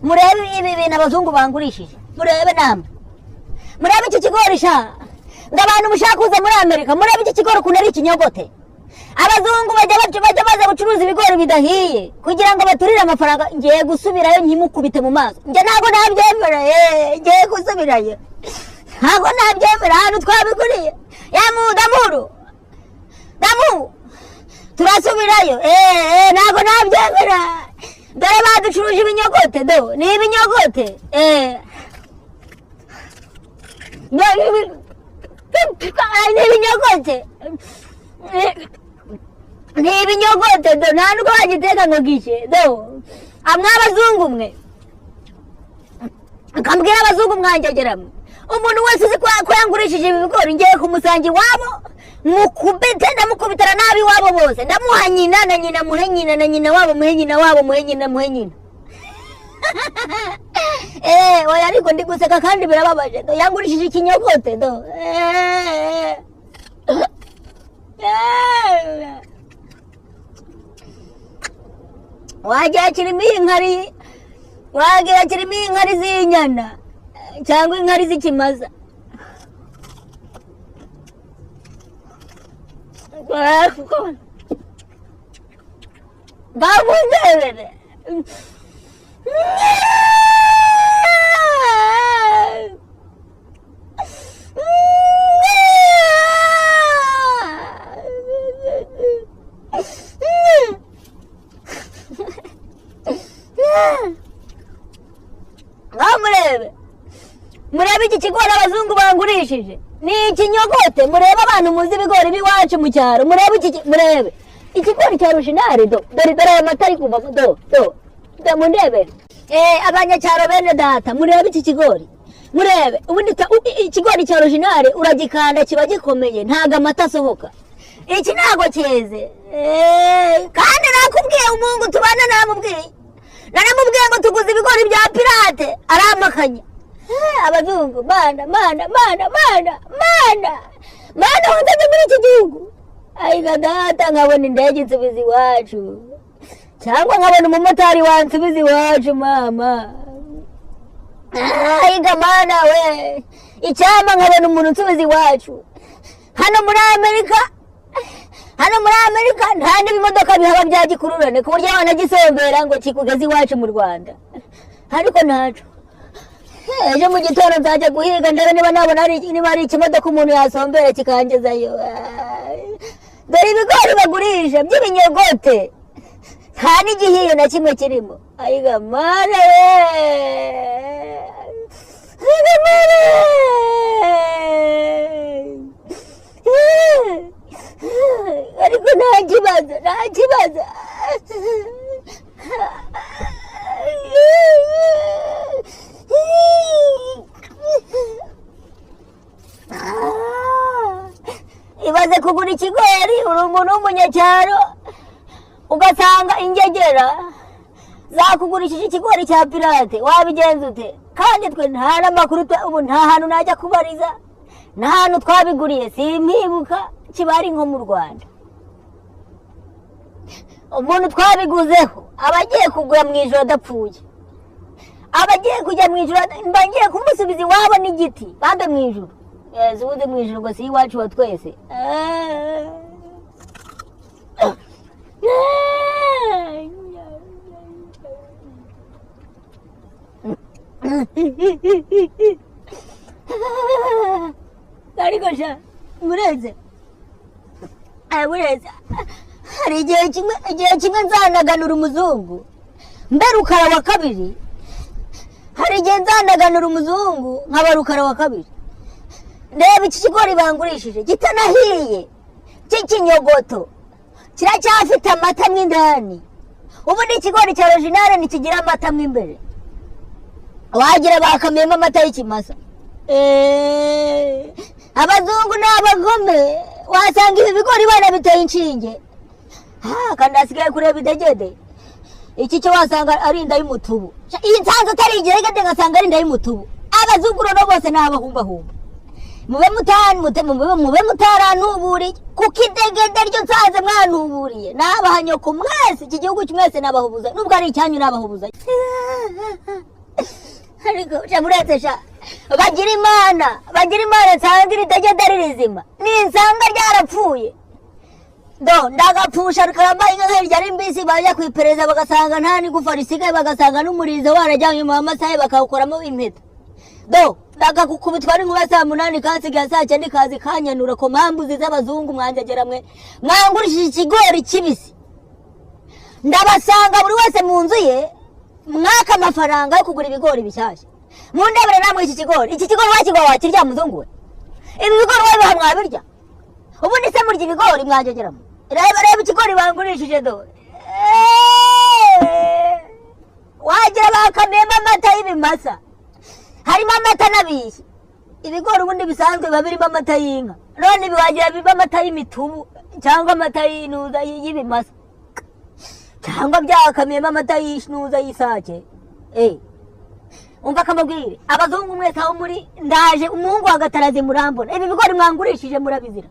murebe ibi bintu abazungu bangurishije murebe namwe murebe iki kigori sha ndabantu mushaka kuza muri Amerika murebe iki kigori kunari ikinyogote abazungu bajya baza gucuruza ibigori bidahiye kugira ngo baturire amafaranga ngiye gusubirayo nkimukubite mu maso nge nago nabyemera ngiye gusubirayo ntago nabyemera hano twabiguriye ya mudamuru damu turasubirayo nago nabyemera dore baducuruje ibinyogote do ni ibinyogote ni ibinyogote ni ibinyogote do nta nubwo bagiteka ngo gishe do amwe abazungu mwe akambwira abazungu mwanjageramo umuntu wese uzi ko yangurishije ibi bigori ngiye kumusanga iwabo mukubite ndamukubitana nabi iwabo bose ndamuha nyina na nyina muhe nyina na nyina wabo muhe nyina wabo muhe nyina muhe nyina oya ariko ndi guseka kandi birababaje do yangurishije ikinyogote do wagira kirimo inkari z'inyana cyangwa inkari z'ikimaza babundebere murebe iki kigori abazungu bangurishije ni ikinyogote murebe abantu muzi ibigori biwacu mu cyaro murebe ikigori cya rushinari dore amata ari kuva do mundebere abanyacyaro bene data murebe iki kigori murebe ubundi ikigori cya rushinari uragikanda kiba gikomeye ntago amata asohoka iki ntago cyeze kandi nakubwiye umungu tubana naramubwiye ngo tuguze ibigori bya pirate aramakanya abazungu mana wanzanye muri iki gihugu ayiga data nkabona indege insubiza iwacu cyangwa nkabona umumotari wansubiza iwacu mama ayiga mana we icyama nkabona umuntu unsubiza iwacu hano muri Amerika nta n'ibimodoka bihaba bya gikururane ku buryo banagisombera ngo kikugeze iwacu mu Rwanda ariko ntaco ejo mu gitondo nzajya guhiga ndebe niba ari ikimodoka umuntu yasombera kikangezayo dore ibigori bagurisha by'ibinyogote nta n'igihiyo na kimwe kirimo ayiga mana ariko nta kibazo ibaze kugura ikigori uri umuntu w'umunyacyaro ugasanga ingegera zakugurishije ikigori cya pirate wabigenza ute kandi twe nta n'amakuru ubu nta hantu najya kubariza nta hantu twabiguriye simpibuka kiba ari nko mu Rwanda umuntu twabiguzeho abagiye kugura mu ijoro adapfuye abagiye kujya mu ijoro mbangiye kumusubiza iwabo n'igiti bambe mu ijoro zubuze mu ijoro ngo si iwacu wa twese ariko sha mureze hari igihe kimwe nzanaganura umuzungu mbe rukara wa kabiri hari igihe nzanaganura umuzungu nkaba rukara wa kabiri ndeba iki kigori bangurishije kitanahiye cy'ikinyogoto kiracyafite amata mo indani ubundi ikigori cya original ntikigira amata mo imbere wagira bakamyemo amata y'ikimasa abazungu n'abagome wasanga ibi bigori bana biteye inshinge kandi hasigaye kureba idegede iki cyo wasanga ari inda y'umutubu iyi nsanze atari igeragede ngasanga ari inda y'umutubu abazungu rero bose n'abahumbahumba mube mutaranuburiye kuko idegede ryo nsanze mwanuburiye n'abahanyoko mwese iki gihugu mwese n'abahubuza nubwo ari icyanyu n'abahubuza muretse sha bagira imana nsanga iritegeko ari rizima ninsanga ryarapfuye do ndagapfusha rukarambaye inka hirya ari mbisi baje kwipereza bagasanga nta n'igufa risigaye bagasanga n'umurizo warajyanye mu amasaha bakawukoramo impeta do ndagakukubitwa n'inkuba saa 8 kansigaye saa 9 kazi kanyanura ko mpambuzi z'abazungu mwanjagera mwe mwangurishije ikigori kibisi ndabasanga buri wese mu nzu ye mwaka amafaranga yo kugura ibigori bishyashya mundebere namwe iki kigori wakigwa wakirya muzungu we ibi bigori wabiha mwabirya ubundi se murya ibigori mwanjageramo reba ikigori bangurishije do wagira bakamema amata y'ibimasa harimo amata n'abishyi ibigori ubundi bisanzwe biba birimo amata y'inka none biwagira biba amata y'imitubu cyangwa amata y'inuza y'ibimasa cyangwa byakamema amata y'ishnuza y'isake umva kamabwire abazungu mwese aho muri ndaje umuhungu wagataraze murambona ibi bigori mwangurishije murabizira